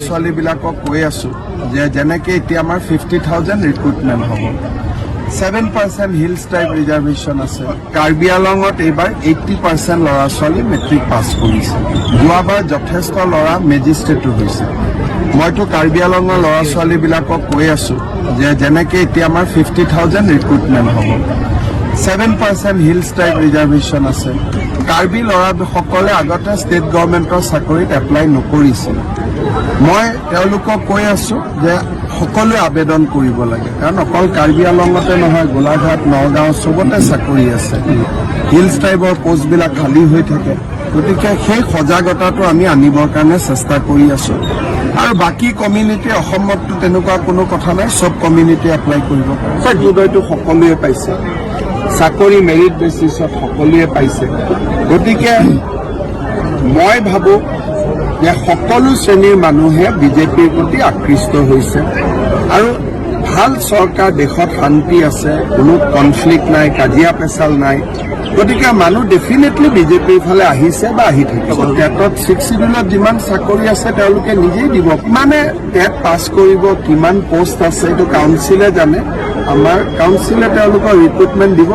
ছোৱালীবিলাকক কৈ আছো যে যেনেকে এতিয়া আমাৰ 50,000 ৰিক্ৰুটমেণ্ট হ'ব 7% হিলছ টাইপ ৰিজাৰ্ভেশ্যন আছে কাৰ্বি আলঙত এইবাৰ 80% ল'ৰা ছোৱালী মেট্ৰিক পাছ কৰিছে যোৱাবাৰ যথেষ্ট ল'ৰা মেজিষ্ট্ৰেটো হৈছে মইতো কাৰ্বি আলঙৰ ল'ৰা ছোৱালীবিলাকক কৈ আছো যে যেনেকে এতিয়া আমাৰ 50,000 ৰিক্ৰুটমেণ্ট হ'ব 7% হিলছ টাইপ ৰিজাৰ্ভেশ্যন আছে কাৰ্বি ল'ৰাসকলে আগতে ষ্টেট গভৰ্ণমেণ্টৰ চাকৰিত এপ্লাই নকৰিছিল মই তেওঁলোকক কৈ আছো যে সকলোৱে আবেদন কৰিব লাগে কাৰণ অকল কাৰ্বি আলঙতে নহয় গোলাঘাট নগাঁও চবতে চাকৰি আছে হিলছ টাইপৰ পোষ্টবিলাক খালী হৈ থাকে গতিকে সেই সজাগতাটো আমি আনিবৰ কাৰণে চেষ্টা কৰি আছো আৰু বাকী কমিউনিটি অসমততো তেনেকুৱা কোনো কথা নাই চব কমিউনিটি এপ্লাই কৰিব পাৰে চাকৰিটো সকলোৱে পাইছে চাকৰি মেৰিট বেচিছত সকলোৱে পাইছে গতিকে মই ভাবো যে সকলো শ্ৰেণীৰ মানুহে বিজেপিৰ প্ৰতি আকৃষ্ট হৈছে আৰু ভাল চৰকাৰ দেশত শান্তি আছে কোনো কনফ্লিক্ট নাই কাজিয়া পেচাল নাই গতিকে মানুহ ডেফিনেটলি বিজেপিৰ ফালে আহিছে বা আহি থাকিব টেটত 6 শিডিউলত যিমান চাকৰি আছে তেওঁলোকে নিজেই দিব মানে টেট পাছ কৰিব কিমান পোষ্ট আছে এইটো কাউন্সিলে জানে আমাৰ কাউন্সিলে তেওঁলোকৰ ৰিক্ৰুটমেণ্ট দিব